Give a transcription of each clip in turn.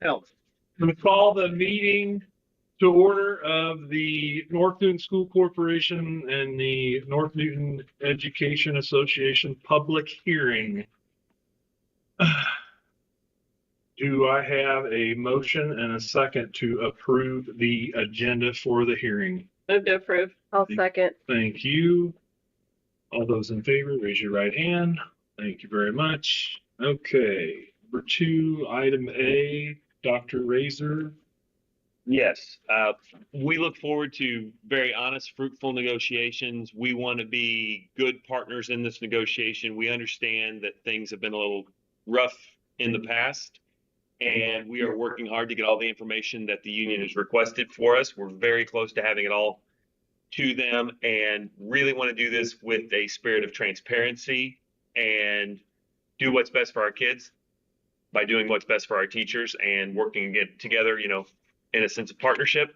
Health. I'm going to call the meeting to order of the North Newton School Corporation and the North Newton Education Association public hearing. Do I have a motion and a second to approve the agenda for the hearing? Move to approve. I'll second. Thank you. All those in favor, raise your right hand. Thank you very much. Okay, number 2, item A, Dr. Razor. Yes, we look forward to very honest, fruitful negotiations. We want to be good partners in this negotiation. We understand that things have been a little rough in the past, and we are working hard to get all the information that the union has requested for us. We're very close to having it all to them, and really want to do this with a spirit of transparency and do what's best for our kids by doing what's best for our teachers and working together, in a sense of partnership.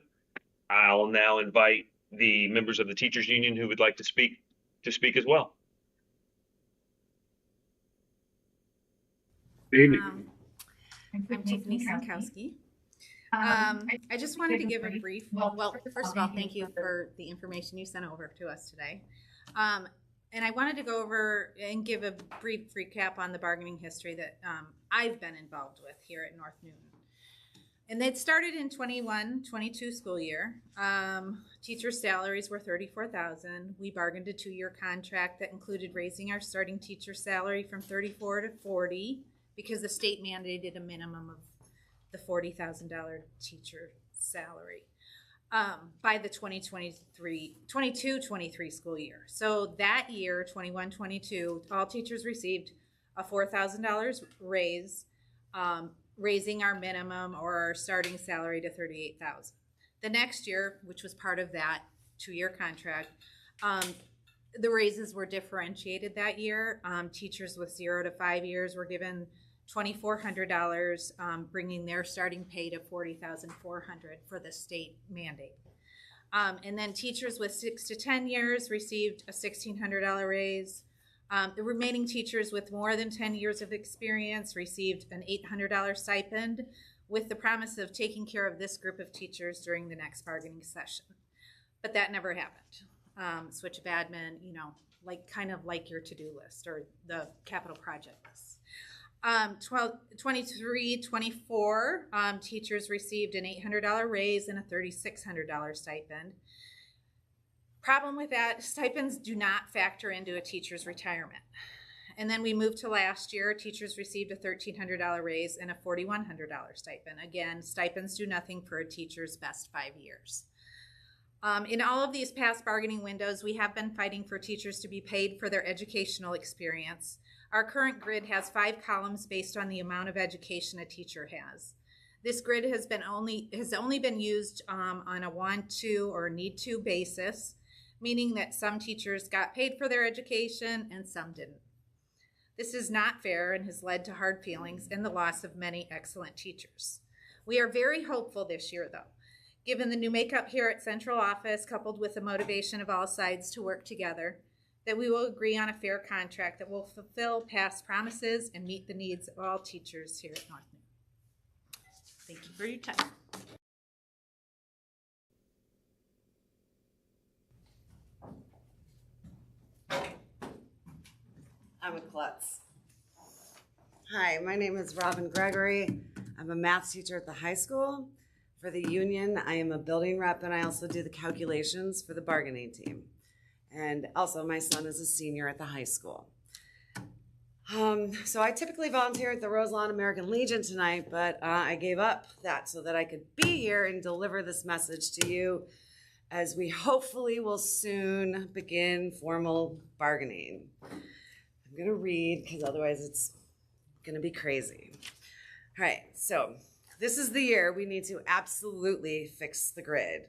I'll now invite the members of the teachers union who would like to speak as well. Amy. I'm Tiffany Sankowski. I just wanted to give a brief, well, first of all, thank you for the information you sent over to us today. And I wanted to go over and give a brief recap on the bargaining history that I've been involved with here at North Newton. And it started in 21-22 school year. Teacher salaries were $34,000. We bargained a 2-year contract that included raising our starting teacher salary from $34,000 to $40,000 because the state mandated a minimum of the $40,000 teacher salary by the 22-23 school year. So that year, 21-22, all teachers received a $4,000 raise, raising our minimum or our starting salary to $38,000. The next year, which was part of that 2-year contract, the raises were differentiated that year. Teachers with 0 to 5 years were given $2,400, bringing their starting pay to $40,400 for the state mandate. And then teachers with 6 to 10 years received a $1,600 raise. The remaining teachers with more than 10 years of experience received an $800 stipend with the promise of taking care of this group of teachers during the next bargaining session. But that never happened. Switch of admin, kind of like your to-do list or the capital project list. 23-24, teachers received an $800 raise and a $3,600 stipend. Problem with that, stipends do not factor into a teacher's retirement. And then we moved to last year, teachers received a $1,300 raise and a $4,100 stipend. Again, stipends do nothing for a teacher's best 5 years. In all of these past bargaining windows, we have been fighting for teachers to be paid for their educational experience. Our current grid has 5 columns based on the amount of education a teacher has. This grid has only been used on a want-to or need-to basis, meaning that some teachers got paid for their education and some didn't. This is not fair and has led to hard feelings and the loss of many excellent teachers. We are very hopeful this year, though, given the new makeup here at Central Office, coupled with the motivation of all sides to work together, that we will agree on a fair contract that will fulfill past promises and meet the needs of all teachers here at North Newton. Thank you for your time. I'm a klutz. Hi, my name is Robin Gregory. I'm a math teacher at the high school. For the union, I am a building rep, and I also do the calculations for the bargaining team. And also, my son is a senior at the high school. So I typically volunteer at the Roselawn American Legion tonight, but I gave up that so that I could be here and deliver this message to you as we hopefully will soon begin formal bargaining. I'm going to read because otherwise it's going to be crazy. All right, so this is the year we need to absolutely fix the grid.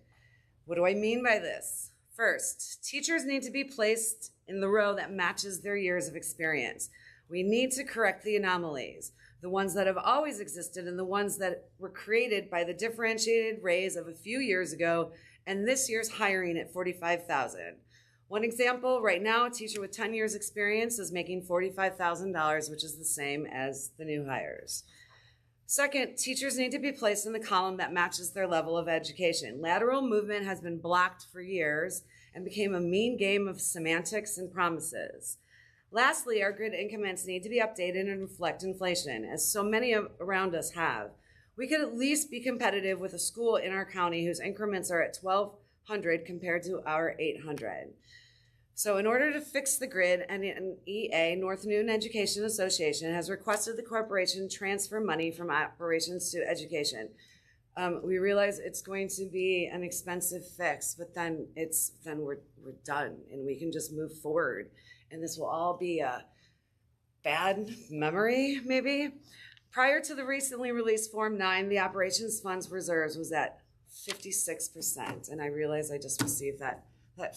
What do I mean by this? First, teachers need to be placed in the row that matches their years of experience. We need to correct the anomalies, the ones that have always existed and the ones that were created by the differentiated raise of a few years ago and this year's hiring at $45,000. One example, right now, a teacher with 10 years experience is making $45,000, which is the same as the new hires. Second, teachers need to be placed in the column that matches their level of education. Lateral movement has been blocked for years and became a mean game of semantics and promises. Lastly, our grid increments need to be updated and reflect inflation, as so many around us have. We could at least be competitive with a school in our county whose increments are at 1,200 compared to our 800. So in order to fix the grid, NNEA, North Newton Education Association, has requested the corporation transfer money from operations to education. We realize it's going to be an expensive fix, but then we're done and we can just move forward. And this will all be a bad memory, maybe. Prior to the recently released Form 9, the operations funds reserves was at 56%. And I realize I just received that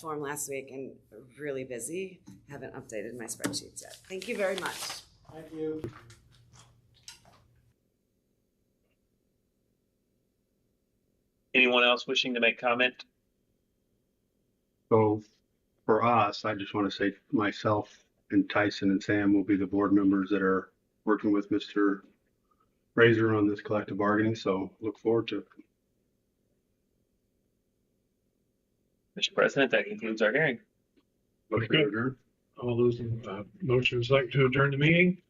form last week and really busy. Haven't updated my spreadsheets yet. Thank you very much. Thank you. Anyone else wishing to make comment? So for us, I just want to say myself and Tyson and Sam will be the board members that are working with Mr. Razor on this collective bargaining. So look forward to it. Mr. President, that concludes our hearing. Motion Okay. to adjourn. All those in motions like to adjourn the meeting?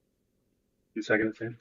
You second it, Sam?